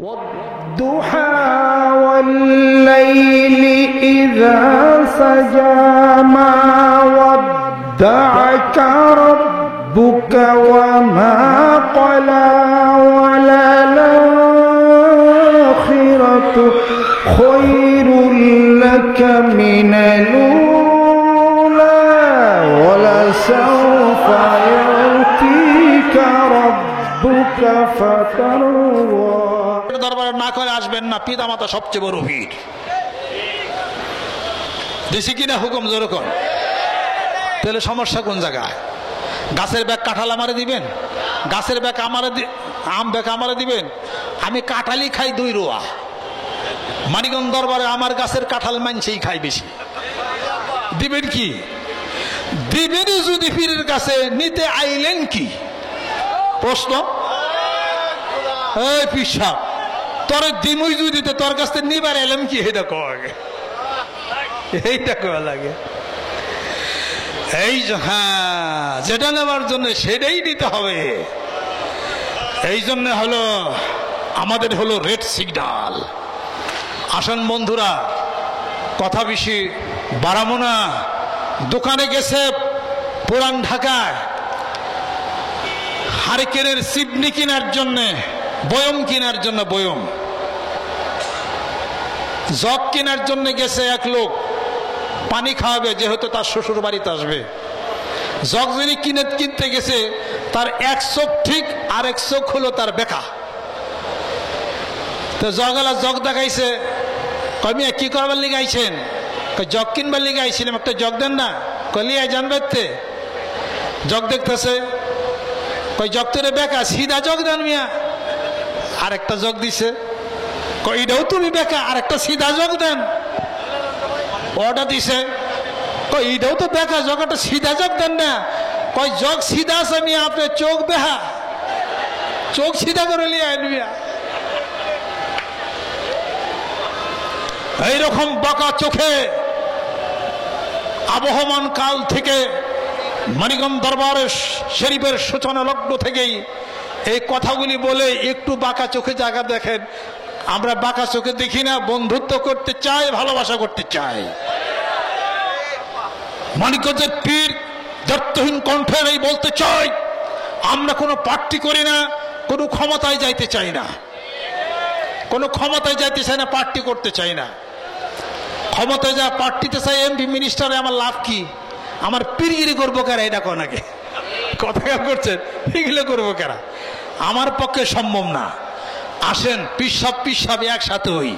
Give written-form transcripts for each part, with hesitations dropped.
والضحى والليل إذا سجى ما ودعك ربك وما قلى وللآخرة خير لك من الأولى ولسوف يعطيك ربك فترضى দরবারে না করে আসবেন না, পিতা মাতা সবচেয়ে বড় ভিড়। দিছি কিনা হুকুম জোর কর, তাহলে সমস্যা কোন জায়গায়? গাছের ব্যাগ কাঁঠাল আমারে দিবেন, গাছের ব্যাগ আমারে আম ব্যাগ আমারে দিবেন। আমি কাঁঠালই খাই 2 রোয়া। মানিকগঞ্জ দরবারে আমার গাছের কাঁঠাল মানছেই খাই বেশি। দিবেন কি? দিবেন যদি পীরের কাছে নিতে আইলেন কি? প্রশ্ন। এই পিসাব তোর দিমই যদি তোর কাছ থেকে নিবার এলাম কি? এটা কয়, এইটা কয়া লাগে। এই হ্যাঁ, যেটা নেওয়ার জন্য সেটাই দিতে হবে। এই জন্য হলো আমাদের হলো রেড সিগন্যাল। আসেন বন্ধুরা, কথা বেশি বাড়াবো না। দোকানে গেছে পুরান ঢাকায় হারিকেনের চিমনি কেনার জন্য, বয়ম কেনার জন্য, বয়ম জগ কেনার জন্য গেছে এক লোক, পানি খাওয়াবে, যেহেতু তার শ্বশুর বাড়িতে আসবে। জগ যিনি কিনতে গেছে তার এক চোখ ঠিক আর এক চোখ হলো তার বেকা। তো জগালা জগ দেখাইছে, কমিয়া কি করবার লিগে আইছেন? জগ কিনবার লিগে আইছিলাম, একটা জগ দেন না। কলিয়া জানবে জগ দেখতেছে, কই জগ তোরে বেকা, সিধা জগ দেন মিয়া। আর একটা জগ দিছে, কই এটাও তুমি বেকা, আর একটা সিধা জগ দেন। ওটা দিছে, কই এটাও তো বেকা, জগটা সিধা জগ দেন না। কই জগ সিধা আছে মিয়া, আপনি চোখ বেহা, চোখ সিধা করে লিয়ে আইন মিয়া। এইরকম বাঁকা চোখে আবহমান কাল থেকে মানিকগঞ্জ দরবারের শরীফের সূচনা লগ্ন থেকেই এই কথাগুলি বলে একটু বাঁকা চোখে জায়গা দেখেন। আমরা বাঁকা চোখে দেখি না, বন্ধুত্ব করতে চাই, ভালোবাসা করতে চাই। মানিকগঞ্জের পীর দ্ব্যর্থহীন কণ্ঠের এই বলতে চাই, আমরা কোনো পার্টি করি না, কোনো ক্ষমতায় যাইতে চাই না, কোনো ক্ষমতায় যাইতে চাই না, পার্টি করতে চাই না। ক্ষমতায় যা পার্টিতে চাই, এমপি মিনিস্টারে আমার লাভ কি? আমার পীরগিরি করবো কারা? এটা কোন আগে কথা করছেন, এগুলো করবো কারা? আমার পক্ষে সম্ভব না। আসেন পিসাব একসাথে হই।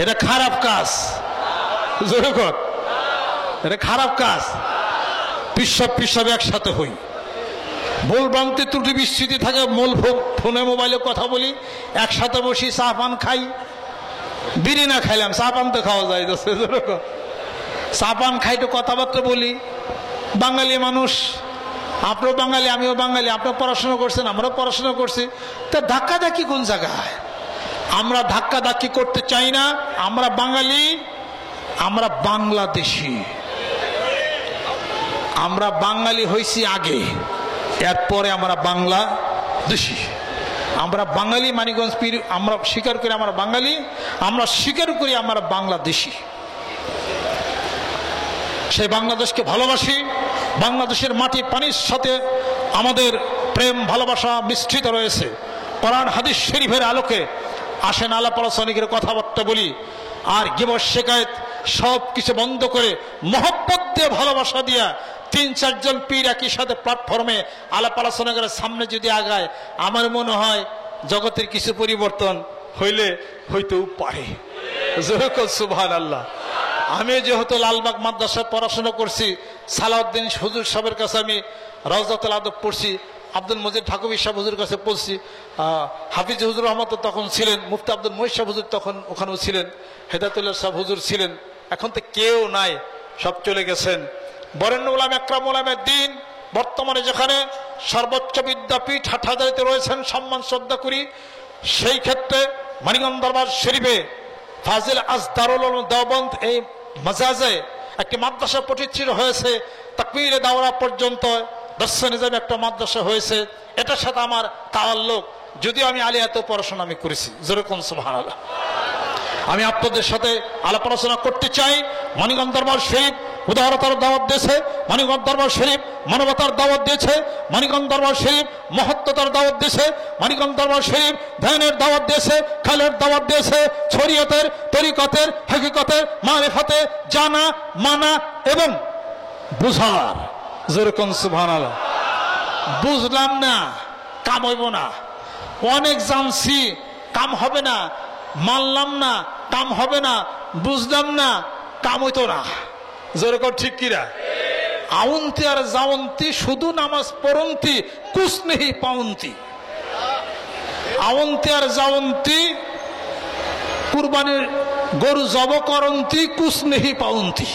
এটা খারাপ কাজ, এটা খারাপ কাজ। পিসাব একসাথে হই। ভুল ভ্রান্তি ত্রুটি বিস্তৃতি থাকে, মূল ফোনে মোবাইলে কথা বলি, একসাথে বসি, চা পান খাই। বিড়ি না খাইলাম, চা পান তো খাওয়া যায়। চা পান খাই তো কথাবার্তা বলি। বাঙালি মানুষ, আপনিও বাঙালি, আমিও বাঙালি। আপনিও পড়াশোনা করছেন, আমরাও পড়াশোনা করছি। তা ধাক্কাধাক্কি কোন জায়গায়? আমরা ধাক্কাধাক্কি করতে চাই না। আমরা বাঙালি, আমরা বাংলাদেশি। আমরা বাঙালি হয়েছি আগে, এরপরে আমরা বাংলাদেশি। আমরা বাঙালি, মানিকগঞ্জ পীর আমরা স্বীকার করি আমরা বাঙালি, আমরা স্বীকার করি আমরা বাংলাদেশি। সেই বাংলাদেশকে ভালোবাসি। বাংলাদেশের মাটি পানির সাথে আমাদের প্রেম ভালোবাসা মিশ্রিত রয়েছে কোরআন হাদিস শরীফের আলোকে। আসেন আলাপ আলোচনার কথাবার্তা বলি, আর গিবত শেখায়েত সব কিছু বন্ধ করে মহব্বত দিয়ে, ভালোবাসা দিয়া 3-4 জন পীর একই সাথে প্ল্যাটফর্মে আলাপ আলোচনা করে সামনে যদি আগায়, আমার মনে হয় জগতের কিছু পরিবর্তন হইতেও পারে। সুবহানাল্লাহ। আমি যেহেতু লালবাগ মাদ্রাসায় পড়াশোনা করছি, সালাউদ্দিন হুজুর সাহেবের কাছে আমি রওজাতুল আদব পড়ছি, আব্দুল মজিদ ঠাকুর সাহেব হুজুর কাছে পড়ছি, হাফিজ হুজুর রহমত তখন ছিলেন, মুফতি আব্দুল মহিদ সাহেব হুজুর তখন ওখানেও ছিলেন, হেদায়েতুল্লাহ সাহেব হুজুর ছিলেন। এখন তো কেউ নাই, সব চলে গেছেন। বরেণ্য উলামা একরাম উলামায়ে দ্বীন বর্তমানে যেখানে সর্বোচ্চ বিদ্যাপীঠ হাটহাজারীতে রয়েছেন, সম্মান শ্রদ্ধা করি। সেই ক্ষেত্রে মানিকগঞ্জ দরবার শরীফে ফাজিল আসদারুল উলুম দেওবন্দ এই মাজাজে একটি মাদ্রাসা প্রতিষ্ঠিত হয়েছে। তাকবীরে দাওরা পর্যন্ত দর্শে নিজামে একটা মাদ্রাসা হয়েছে। এটার সাথে আমার তাআল্লুক। যদিও আমি আলিয়াতে পড়াশোনা আমি করেছি, যেরকম সুবহানাল্লাহ। আমি আপনাদের সাথে আলাপ আলোচনা করতে চাই। মানিকগঞ্জ দরবার শরীফ উদারতার দাওয়াত দিয়েছে, মানিকগঞ্জ দরবার শরীফ মানবতার দাওয়াত দিয়েছে, মানিকগঞ্জ দরবার শরীফ মহত্বতার দাওয়াত দিয়েছে, মানিকগঞ্জ দরবার শরীফ ধ্যানের দাওয়াত দিয়েছে, খেলের দাওয়াত দিয়েছে, শরীয়তের, তরিকতের, হাকিকতের, মারিফাতে জানা, মানা এবং বুঝার। যেরকম সুবহানাল্লাহ। বুঝলাম না, কাম হইব না। অনেক জানছি, কাম হবে না। মানলাম না, কাম হবে না। বুঝলাম না, কাম হইতো না। যেরকম ঠিক কিরা? আউন্তি আর যাওন্তি, শুধু নামাজ পড়ন্তি, কুছ নেহি পাউন্তি। আউন্তি আর যাওন্তি, কুরবানির গরু জব করন্তি, কুছ নেহি পাউন্তি।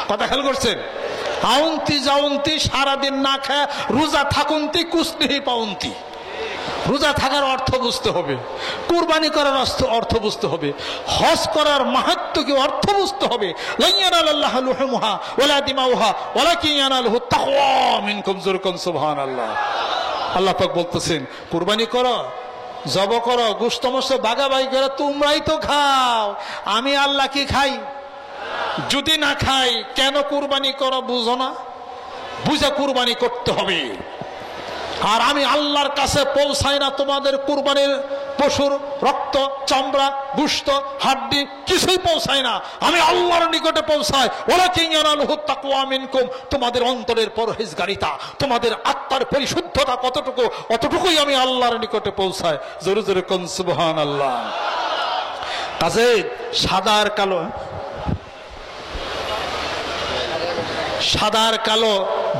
কথা খেয়াল করছেন? আউন্তি যাওন্তি, সারাদিন না খায় রোজা থাকুন্তি, কুছ নেহি পাউন্তি। রোজা থাকার অর্থ বুঝতে হবে, কুরবানি করার অর্থ বুঝতে হবে, হজ করার মাহাত্ম্য কি অর্থ বুঝতে হবে। লা ইয়ানালাল্লাহু লুহুমুহা ওয়ালা দিমাউহা ওয়ালাকিন ইয়ানালুহু তাকওয়া মিনকুম। যুরকুন সুবহানাল্লাহ। আল্লাহ পাক বলতেছেন, কুরবানি করো, জব করো, গোশত মাংস ভাগাভাগি করে তোমরাই তো খাও, আমি আল্লাহ কি খাই? যদি না খাই কেন কুরবানি করো? বুঝো না? বুঝে কুরবানি করতে হবে। আর আমি আল্লাহর কাছে পৌঁছাই না তোমাদের কুরবানির পশুর রক্ত, চামড়া, গোশত, হাড্ডি কিছুই পৌঁছায় না, আমি আল্লাহর নিকটে পৌঁছাই। ওয়ালাকিন ইয়ানালুহু তাকওয়া মিনকুম। তোমাদের অন্তরের পরহেজগারিতা, তোমাদের আত্মার পরিশুদ্ধতা কতটুকু, অতটুকুই আমি আল্লাহর নিকটে পৌঁছাই। জোরে জোরে কোন সুবহানাল্লাহ। কাজে সাদা আর কালো, সাদা আর কালো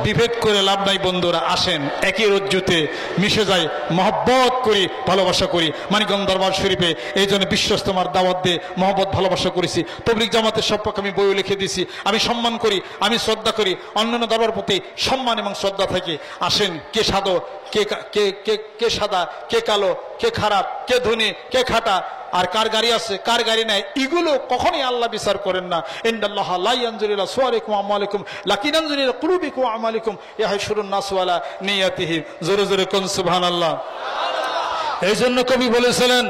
বিভেদ করে লাভ নাই বন্ধুরা। আসেন একই রজ্জুতে মিশে যাই, মহব্বত করি, ভালোবাসা করি। মানিকগঞ্জ দরবার শরীফে এই জন্য বিশ্বস্তমার দাওয়াত দিয়ে মহব্বত ভালোবাসা করেছি। তবলিগ জামাতের সম্পর্কে আমি বইও লিখে দিয়েছি। আমি সম্মান করি, আমি শ্রদ্ধা করি, অন্যান্য দরবার প্রতি সম্মান এবং শ্রদ্ধা থাকে। আসেন কে সাদা, কে সাদা, কে কালো, কে খারাপ, কে ধনী, কে খাটা, আর কার গাড়ি আছে কার গাড়ি নাই, এগুলো কখনোই আল্লাহ বিচার করেন না। ইন্নাল্লাহা লা ইয়ানজুরু ইলা সুওয়ারিকুম ওয়া আমওয়ালিকুম লাকিন ইয়ানজুরু ইলা কুলুবিকুম ওয়া আমালিকুম ইয়াহশুরুন নাস ওয়ালা নিয়াতিহিম। জোরে জোরে কোন সুবহানাল্লাহ। এই জন্য কবি বলেছিলেন,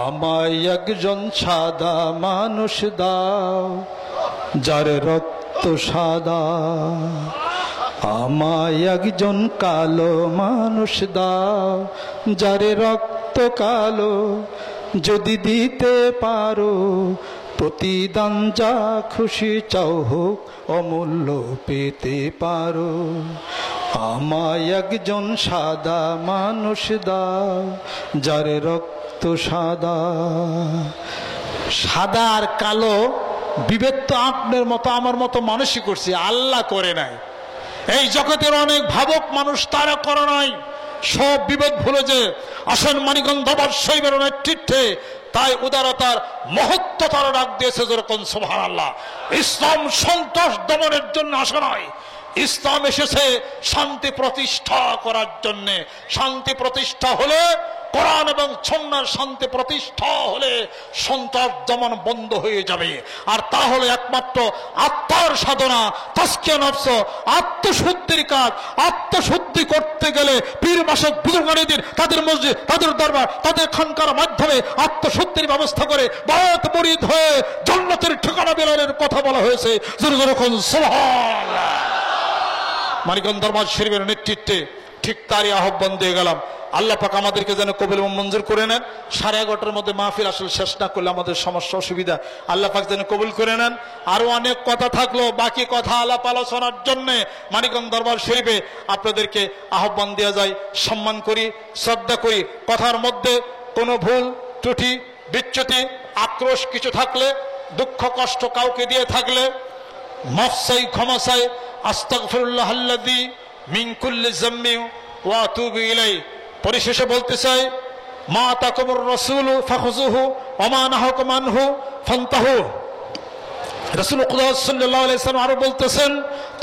আমায় একজন সাদা মানুষ দাও, যার রক্ত সাদা। আমায় একজন কালো মানুষ দাও, যার রক্ত কালো। যদি দিতে পারো প্রতিদান, যা খুশি চাও হোক অমূল্য পেতে পারো। আমায় একজন সাদা মানুষ দাও, যার রক্ত সাদা। সাদা আর কালো বিভেদ তো আপনার মতো আমার মতো মানুষই করছে, আল্লাহ করে নাই। এই জগতের অনেক ভাবক মানুষ তারা করে নাই, সব বিভেদ ভুলে যে আসেন মানিকগঞ্জ দরবার শরীফের নেতৃত্বে। তাই উদারতার মহত্ব তারা ডাক দিয়েছে, যেরকম সুবহানাল্লাহ। ইসলাম সন্ত্রাস দমনের জন্য আসা নয়, ইসলাম এসেছে শান্তি প্রতিষ্ঠা করার জন্য। শান্তি প্রতিষ্ঠা হলে, কোরআন এবং সুন্নাহর শান্তি প্রতিষ্ঠা হলে সন্ত্রাস দমন বন্ধ হয়ে যাবে। আর তা হলে একমাত্র আত্মার সাধনা, তাজকিয়া নফস, আত্মশুদ্ধির কাজ। আত্মশুদ্ধি করতে গেলে পীর মাসক বুজুর্গানীদের তাদের মসজিদ, তাদের দরবার, তাদের খানকার মাধ্যমে আত্মশুদ্ধির ব্যবস্থা করে বায়াত মুরিদ হয়ে জান্নাতের ঠিকানা বেলালের কথা বলা হয়েছে। যখন সুবহানাল্লাহ। মানিকগঞ্জ দরবার শরীফের নেতৃত্বে ঠিক তারই আহ্বান দিয়ে গেলাম। আল্লাহ পাক আমাদেরকে যেন কবুল এবং মঞ্জুর করে নেন। 11:30টার মধ্যে মাহফিল আসলে শেষ না করলে আমাদের সমস্যা অসুবিধা, আল্লাহ পাক যেন কবুল করে নেন। আরো অনেক কথা থাকলো, বাকি কথা আলাপ আলোচনার জন্য মানিকগঞ্জ দরবার শরীফে আপনাদেরকে আহ্বান দেওয়া যায়। সম্মান করি, শ্রদ্ধা করি। কথার মধ্যে কোনো ভুল ত্রুটি, বিচ্যুতি, আক্রোশ কিছু থাকলে, দুঃখ কষ্ট কাউকে দিয়ে থাকলে মাফ চাই, ক্ষমা চাই। আস্তাগফিরুল্লাহাল্লাযী মিন কুল্লি যামবি ওয়া আতুবু ইলাইহি। পরিশেষে বলতে চাই, মা আতাকুমুর রাসূলু ফাখুযুহু ওয়া মা নাহাকুম আনহু ফান্তাহু। রাসূল সাল্লাল্লাহু আলাইহি ওয়াসাল্লাম আরো বলতেছেন,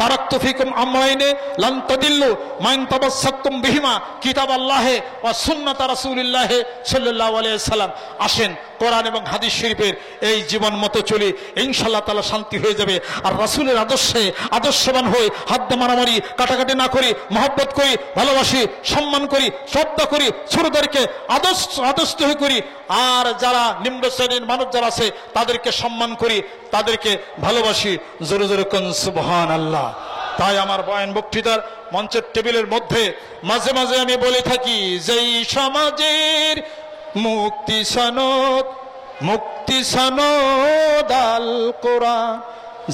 তারাকতু ফিকুম আমরাইনে লান তাদিল্লু মা ইন তামাসসাকতুম বিহিমা কিতাবাল্লাহি ওয়া সুন্নাত রাসূলিল্লাহি সাল্লাল্লাহু আলাইহি ওয়াসাল্লাম। আসেন কোরআন এবং হাদিস শরীফের এই জীবন মতো চলি, ইনশাআল্লাহ তাআলা শান্তি হয়ে যাবে। আর রাসূলের আদর্শে আদর্শবান হই, হাত মারামারি কাটাকাটি না করি, মহব্বত করি, ভালোবাসি, সম্মান করি, শ্রদ্ধা করি, ছোটদেরকে আদর্শ হয়ে করি। আর যারা নিম্ন শ্রেণীর মানুষ যারা আছে তাদেরকে সম্মান করি, তাদেরকে ভালোবাসি। জোরে জোরে কোন সুবহানাল্লাহ। তাই আমার বয়ান বক্তৃতার মঞ্চের টেবিলের মধ্যে মাঝে মাঝে আমি বলে থাকি, যেই সমাজের মুক্তি সনদ আল কোরআন,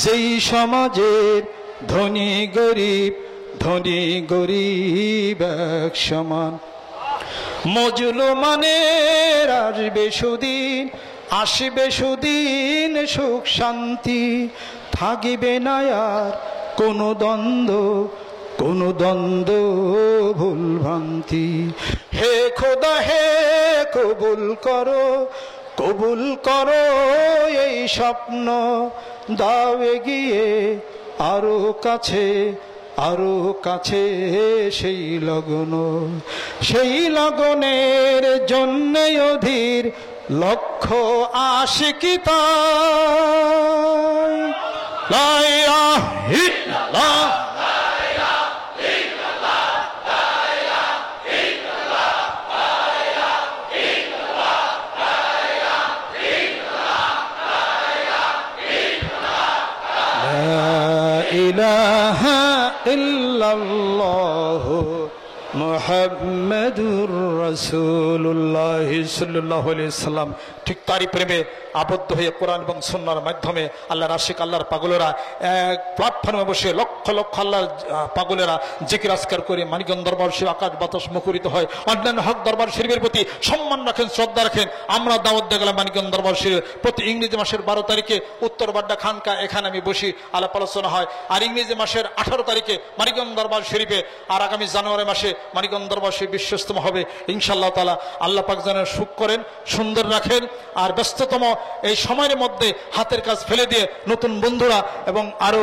যেই সমাজের ধনী গরিব এক সমান, মজলুমানের আসবে সুদিন সুখ শান্তি, থাকিবে না আর কোনো দ্বন্দ্ব ভুল ভ্রান্তি। হে খোদা হে কবুল করো এই স্বপ্ন, দাও এগিয়ে আরো কাছে সেই লগনের জন্য অধীর লক্ষ্য আশিকি তাই। লা ইলাহা ইল্লাল্লাহ ইলাহা ইল্লাল্লাহ মুহাম্মাদুর রাসূলুল্লাহ সাল্লাল্লাহু আলাইহি ওয়াসাল্লাম। ঠিক তারই প্রেমে আবদ্ধ হয়ে কোরআন এবং সুন্নাহর মাধ্যমে আল্লাহর আশিক, আল্লাহর পাগলেরা এক প্ল্যাটফর্মে বসে লক্ষ লক্ষ আল্লাহর পাগলেরা জিকির আজকার করে মানিকগঞ্জ দরবার শরীফ আকাশ বাতাস মুখরিত হয়। অন্যান্য হক দরবার শরীফের প্রতি সম্মান রাখেন, শ্রদ্ধা রাখেন। আমরা দাওয়াত দিয়ে গেলাম মানিকগঞ্জ দরবার শরীফ প্রতি ইংরেজি মাসের 12 তারিখে উত্তর বাড্ডা খানকা, এখানে আমি বসি, আলাপ আলোচনা হয়। আর ইংরেজি মাসের 18 তারিখে মানিকগঞ্জ দরবার শরীফে, আর আগামী জানুয়ারি মাসে মানিকগঞ্জ দরবার শরীফ বিশ্বস্তম হবে ইনশাআল্লাহ তাআলা। আল্লাহ পাক যেন সুখ করেন, সুন্দর রাখেন। আর ব্যস্ততম এই সময়ের মধ্যে হাতের কাজ ফেলে দিয়ে নতুন বন্ধুরা এবং আরো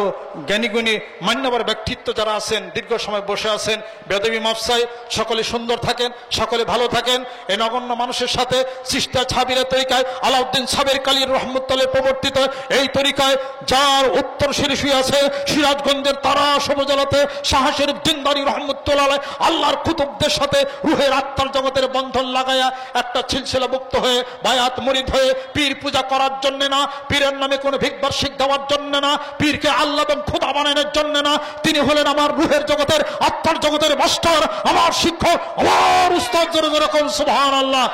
জ্ঞানীগুণী মান্যবর ব্যক্তিত্ব যারা আছেন, দীর্ঘ সময় বসে আছেন, বেদবী মাফসাই, সকলে সুন্দর থাকেন, সকলে ভালো থাকেন। এই নগণ্য মানুষের সাথে চিশতিয়া ছাবিরের তরিকায় আলাউদ্দিন সাবের কালীর রহমতুল্লাহ প্রবর্তিত এই তরিকায় যার উত্তর শুয়ে আছে সিরাজগঞ্জের তারাস উপজেলাতে শাহ শরীফ দিনদারি রহমতুল্লাহ আল্লাহর কুতুবদের সাথে রুহের আত্মার জগতের বন্ধন লাগায়া একটা সিলসিলাভুক্ত হয়ে বায়াত মুরিদ হয়ে পীর পূজা করার জন্য না, পীরের নামে কোনো ভিক্ষবার্ষিক দেওয়ার জন্য না, পীরকে আল্লাহ এবং খোদা বানানোর জন্য না। তিনি হলেন আমার রুহের জগতের আত্মার জগতের মাস্টার, আমার শিক্ষক, আমার উস্তাদ। যেরকম সুবহানাল্লাহ।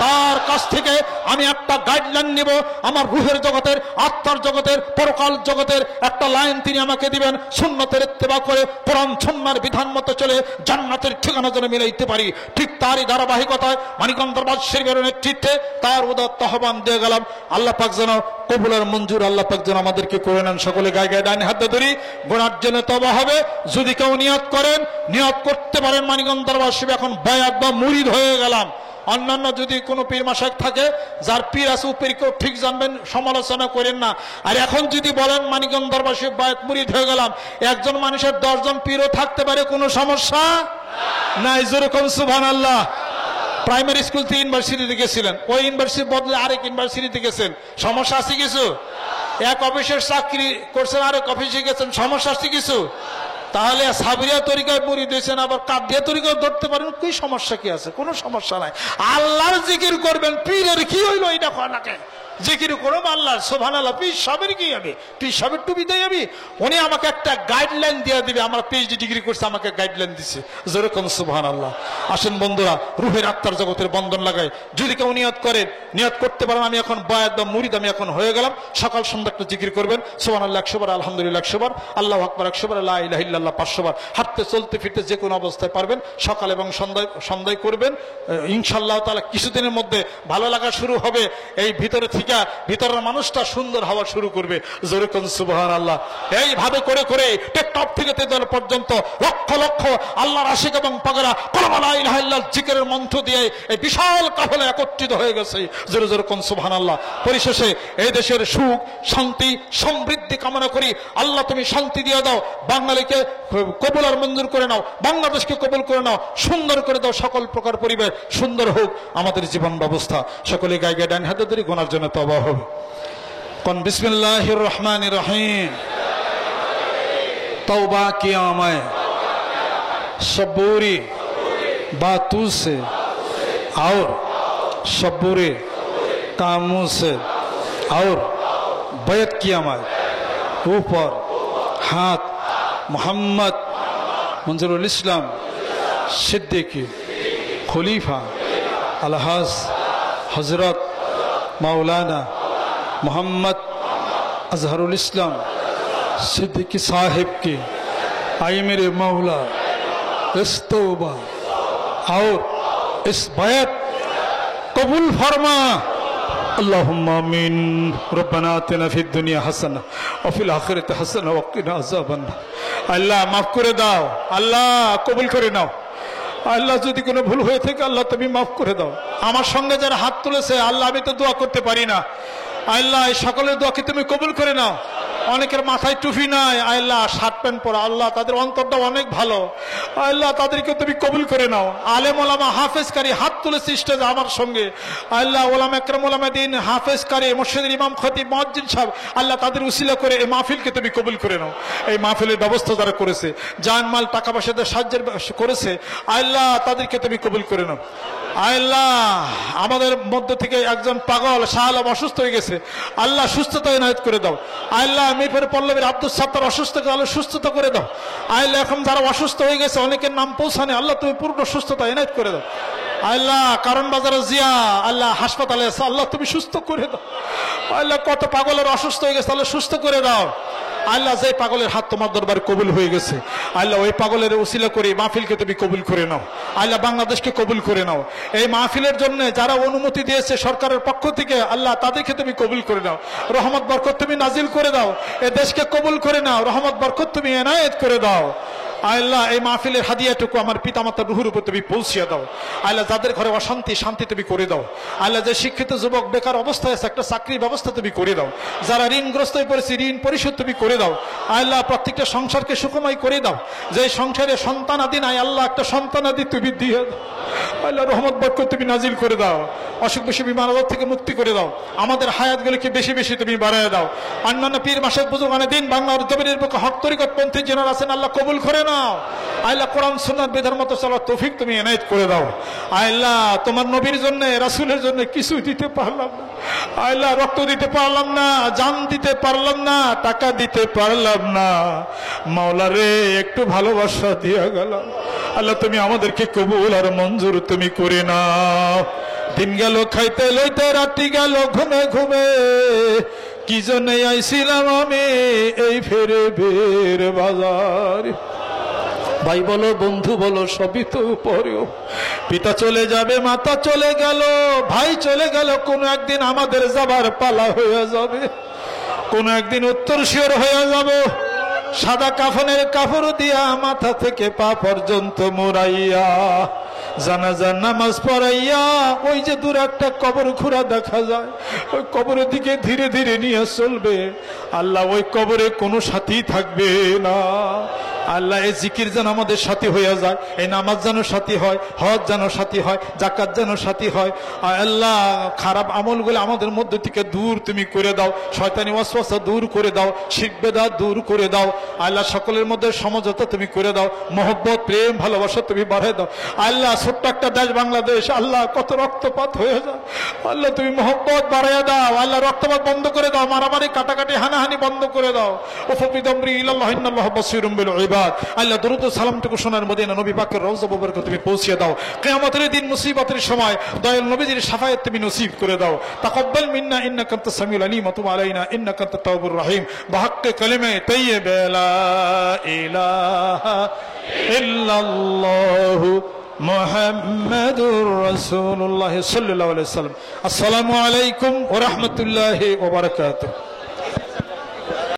তার কাছ থেকে আমি একটা গাইডলাইন নিব, আমার রুহের জগতের আত্মার জগতের পরকাল জগতের একটা লাইন তিনি আমাকে দিবেন। সুন্নতের ইত্তেবা করে কোরআন সুন্নাহর বিধান মতো চলে জান্নাতের ঠিকানা যেন মিলাইতে পারি। ঠিক তারই ধারাবাহিকতায় মানিকগঞ্জ দরবার শরীফের নেতৃত্বে তার উদাত্ত আহ্বান দিয়ে গেলাম। আল্লাহ পাক যেন কবুলের মঞ্জুর আল্লাহ পাক যেন আমাদেরকে করে নেন। সকলে গায়ে গায়ে ডান হাতে ধরি, গোনার জন্য তওবা হবে। যদি কেউ নিয়ত করেন, নিয়ত করতে পারেন মানিকগঞ্জ দরবার শরীফ এখন বায়াত বা মুরিদ হয়ে গেলাম। অন্যান্য যদি কোনো পীর মাশায়েখ থাকে, যার পীর আছে ও পীরকেও ঠিক জানবেন, সমালোচনা করেন না। আর এখন যদি বলেন মানিকগঞ্জ দরবার শরীফ বায়াত মুরিদ হয়ে গেলাম, একজন মানুষের 10 জন পীরও থাকতে পারে, কোনো সমস্যা নাই। যেরকম সুবহানাল্লাহ। প্রাইমারি স্কুল থেকে ইউনিভার্সিটিতে গেছিলেন, ওই ইউনিভার্সিটির বদলে আরেক ইউনিভার্সিটিতে গেছেন, সমস্যা আছে কিছু? এক অফিসের চাকরি করছেন, আরেক অফিসে গেছেন, সমস্যা আছে কিছু? তাহলে সাবরিয়া তরিকায় মুরিদ হয়েছেন, আবার কাদিয়া তরিকায় ধরতে পারেন, কি সমস্যা কি আছে? কোনো সমস্যা নাই। আল্লাহর জিকির করবেন, পীরের কি হইলো এটা নাকে জিকির করব আল্লাহ সুবহানাল্লাহ। পীর সাহেবের কি হবে? পীর সাহেবের টুপিতে যাবি? উনি আমাকে একটা গাইডলাইন দিয়ে দিবে। আমার পিএইচডি ডিগ্রি করছে, আমাকে গাইডলাইন দিছে। যেরকম সুবহানাল্লাহ। আসেন বন্ধুরা, রুহের আত্মার জগতের বন্ধন লাগায় যদি কেউ নিয়ত করেন, নিয়ত করতে পারেন আমি এখন বায়াত বা মুরিদ, আমি এখন হয়ে গেলাম। সকাল সন্ধ্যা একটা জিকির করবেন, সুবহানাল্লাহ 100 বার, আলহামদুলিল্লাহ 100 বার, আল্লাহু আকবার 100 বার, লা ইলাহা ইল্লাল্লাহ 500 বার। হাঁটতে চলতে ফিরতে যে কোনো অবস্থায় পারবেন, সকাল এবং সন্ধ্যায় করবেন ইনশাআল্লাহ তাআলা। কিছুদিনের মধ্যে ভালো লাগা শুরু হবে। এই ভিতরে থেকে ভিতরের মানুষটা সুন্দর হওয়া শুরু করবে। জোরে কোন সুবহানাল্লাহ। এইভাবে করে করে টেকটপ থেকে তেদল পর্যন্ত লক্ষ লক্ষ আল্লাহর আশিক এবং পাগলা কলমা লা ইলাহা ইল্লাল্লাহ জিকিরের মন্ত্র দিয়ে এই বিশাল কাফেলা একত্রিত হয়ে গেছে। জোরে জোরে কোন সুবহানাল্লাহ। পরিশেষে এই দেশের সুখ শান্তি সমৃদ্ধি কামনা করি। আল্লাহ তুমি শান্তি দিয়ে দাও, বাঙালিকে কবুল আর মঞ্জুর করে নাও, বাংলাদেশকে কবুল করে নাও, সুন্দর করে দাও, সকল প্রকার পরিবেশ সুন্দর হোক আমাদের জীবন ব্যবস্থা। সকলে গায়ে গায়ে ডান হাতে ধরে গোনার জন্য তওবা হবে। কোন বিসমিল্লাহির রহমানির রহিম। तौबा किया मैं सब बुरी बातों से और सब बुरे कामों से और बैत किया मैं ऊपर हाथ मोहम्मद मंजरुल इस्लाम सिद्दीकी खलीफा अलहाज हजरत मौलाना मोहम्मद अजहरुल इस्लाम सिद्दीकी साहिब की आई मेरे मौला इस तौबा और इस बैत कबूल फरमा। अल्लाहुम्मा आमीन। रब्बना आतिना फिद दुनिया हसना व फिल आखिरति हसना व किना अज़ाबन्नार। আল্লাহ মাফ করে দাও, আল্লাহ কবুল করে নাও। আল্লাহ যদি কোনো ভুল হয়ে থাকে আল্লাহ তুমি মাফ করে দাও। আমার সঙ্গে যারা হাত তুলেছে আল্লাহ আমি তো দোয়া করতে পারি না, আল্লাহ এই সকলের দোয়াকে তুমি কবুল করে নাও। অনেকের মাথায় টুপি নাই, আল্লাহ শার্ট প্যান্ট পরা, আল্লাহ তাদের অন্তরটা অনেক ভালো, আল্লাহ তাদেরকে তুমি কবুল করে নাও। আলেম ওলামা হাফেজকারী হাত তুলেছে স্টেজে আমার সঙ্গে, আল্লাহ ওলামা একরাম ওলামা দিন হাফেজকারী মসজিদের ইমাম খতিব মুয়াজ্জিন সাহেব, আল্লাহ তাদের উসিলা করে এই মাহফিলকে তুমি কবুল করে নাও। এই মাহফিলের ব্যবস্থা যারা করেছে, জানমাল টাকা পয়সাতে সাহায্যের করেছে, আল্লাহ তাদেরকে তুমি কবুল করে নাও। আল্লাহ আমাদের মধ্য থেকে একজন পাগল শাহ আলম অসুস্থ হয়ে গেছে, আল্লাহ সুস্থতা এনায়েত করে দাও। আল্লাহ মিরপুর পল্লবীর আব্দুল সাত্তার অসুস্থ, আল্লাহ সুস্থতা করে দাও। আল্লাহ এখন যারা অসুস্থ হয়ে গেছে অনেকের নাম পৌঁছানে, আল্লাহ তুমি পূর্ণ সুস্থতা এনায়েত করে দাও। আল্লাহ কারণ বাজারে জিয়া আল্লাহ হাসপাতালে আছে, আল্লাহ তুমি সুস্থ করে দাও। আল্লাহ কত পাগলের অসুস্থ হয়ে গেছে, আল্লাহ সুস্থ করে দাও। আল্লাহ যে পাগলের হাত তোমার দরবারে কবুল হয়ে গেছে, আল্লাহ ওই পাগলের উসিলা করে মাহফিলকে তুমি কবুল করে নাও। আল্লাহ বাংলাদেশকে কবুল করে নাও। এই মাহফিলের জন্য যারা অনুমতি দিয়েছে সরকারের পক্ষ থেকে, আল্লাহ তাদেরকে তুমি কবুল করে নাও। রহমত বরকত তুমি নাজিল করে দাও। এই দেশকে কবুল করে নাও, রহমত বরকত তুমি এনায়েত করে দাও। আল্লাহ এই মাহফিলের হাদিয়াটুকু আমার পিতামাতার রুহের উপর তুমি পৌঁছিয়ে দাও। আল্লাহ যাদের ঘরে অশান্তি শান্তি তুমি করে দাও। আল্লাহ যে শিক্ষিত যুবক বেকার অবস্থায় আছে একটা চাকরির ব্যবস্থা তুমি করে দাও। যারা ঋণগ্রস্ত হয়ে পড়েছে ঋণ পরিশোধ তুমি করে দাও। আল্লাহ প্রত্যেকটা সংসারকে সুখময় করে দাও। যে সংসারে সন্তান আদি নাই, আল্লাহ একটা সন্তান আদি তুমি দিয়ে দাও। আল্লাহ রহমত বরকত তুমি নাজিল করে দাও। অসুখ বিসুখ বিমার থেকে মুক্তি করে দাও। আমাদের হায়াতগুলিকে বেশি বেশি তুমি বাড়ায় দাও। অন্যান্য পীর মাসের বুজুর্গানে দিন বাংলার জমিনের বুকে হক তরিকত পন্থী যারা আছেন আল্লাহ কবুল করে নাও। আল্লাহ কোরআন সুন্নাত বিধান মতো চলার তৌফিক তুমি এনায়েত করে দাও। আল্লাহ তোমার নবীর জন্য রাসূলের জন্য কিছু দিতে পারলাম না, আল্লাহ রক্ত দিতে পারলাম না, জান দিতে পারলাম না, টাকা দিতে পারলাম না, মাওলা রে একটু ভালোবাসা দিয়া গেল। আল্লাহ তুমি আমাদেরকে কবুল আর মঞ্জুর তুমি করে নাও। দিন গেল খাইতে লইতে, রাত্রি গেল ঘুমে ঘুমে, কি জন্য আইছিলাম আমি এই ফেরে বের বাজার। ভাই বলো বন্ধু বলো সবই তো পরেও, পিতা চলে যাবে মাতা চলে গেল, ভাই চলে গেল, কোনো একদিন আমাদের যাবার পালা হয়ে যাবে, কোনো একদিন উত্তরসূর হয়ে যাব। সাদা কাফনের কাপড় দিয়া মাথা থেকে পা পর্যন্ত মোড়াইয়া, জানাজার নামাজ পড়াইয়া, ওই যে দূরে একটা কবর খুঁড়া দেখা যায়, ওই কবরের দিকে ধীরে ধীরে নিয়ে চলবে। আল্লাহ ওই কবরে কোনো সাথী থাকবে না। আল্লাহ এই জিকির যেন আমাদের সাথী হয়ে যায়, এই নামাজ যেন সাথী হয়, হজ যেন সাথী হয়, যাকাত যেন সাথী হয়। আল্লাহ খারাপ আমলগুলো আমাদের মধ্যে থেকে দূর তুমি করে দাও, শয়তানি ওয়াসওয়াসা দূর করে দাও, শিরক বিদআত দূর করে দাও। আল্লাহ সকলের মধ্যে সমঝোতা তুমি করে দাও, মহব্বত প্রেম ভালোবাসা তুমি বাড়ায় দাও। আল্লাহ ছোট্ট একটা দেশ বাংলাদেশ, আল্লাহ কত রক্তপাত হয়ে যায়, আল্লাহ তুমি মহব্বত বাড়াইয়া দাও। আল্লাহ রক্তপাত বন্ধ করে দাও, মারামারি কাটাকাটি হানাহানি বন্ধ করে দাও। ওফবিদমরি ইলাল্লাহ ইন্নাল্লাহু বাসীরুম বিল ইবাদ। আল্লাহ দরুদ ও সালামটুকু সোনার মদিনা নবী পাকের রওজা মুবারকে তুমি পৌঁছিয়ে দাও। কিয়ামতের দিন মুসিবতের সময় দয়াল নবীজির শাফায়াত তুমি নসিব করে দাও। তাকাব্বাল মিন্না ইন্নাকা আনতাস সামিউল আলিম ওয়া তুব আলাইনা ইন্নাকা আনতাত তাওয়াবুর রহিম। বিহাক্কি কালিমে তাইয়্যিবা লা ইলাহা ইল্লাল্লাহু মুহাম্মাদুর রাসূলুল্লাহ সাল্লাল্লাহু আলাইহি ওয়াসাল্লাম। আসসালামু আলাইকুম ওয়া রাহমাতুল্লাহি ওয়া বারাকাতুহু।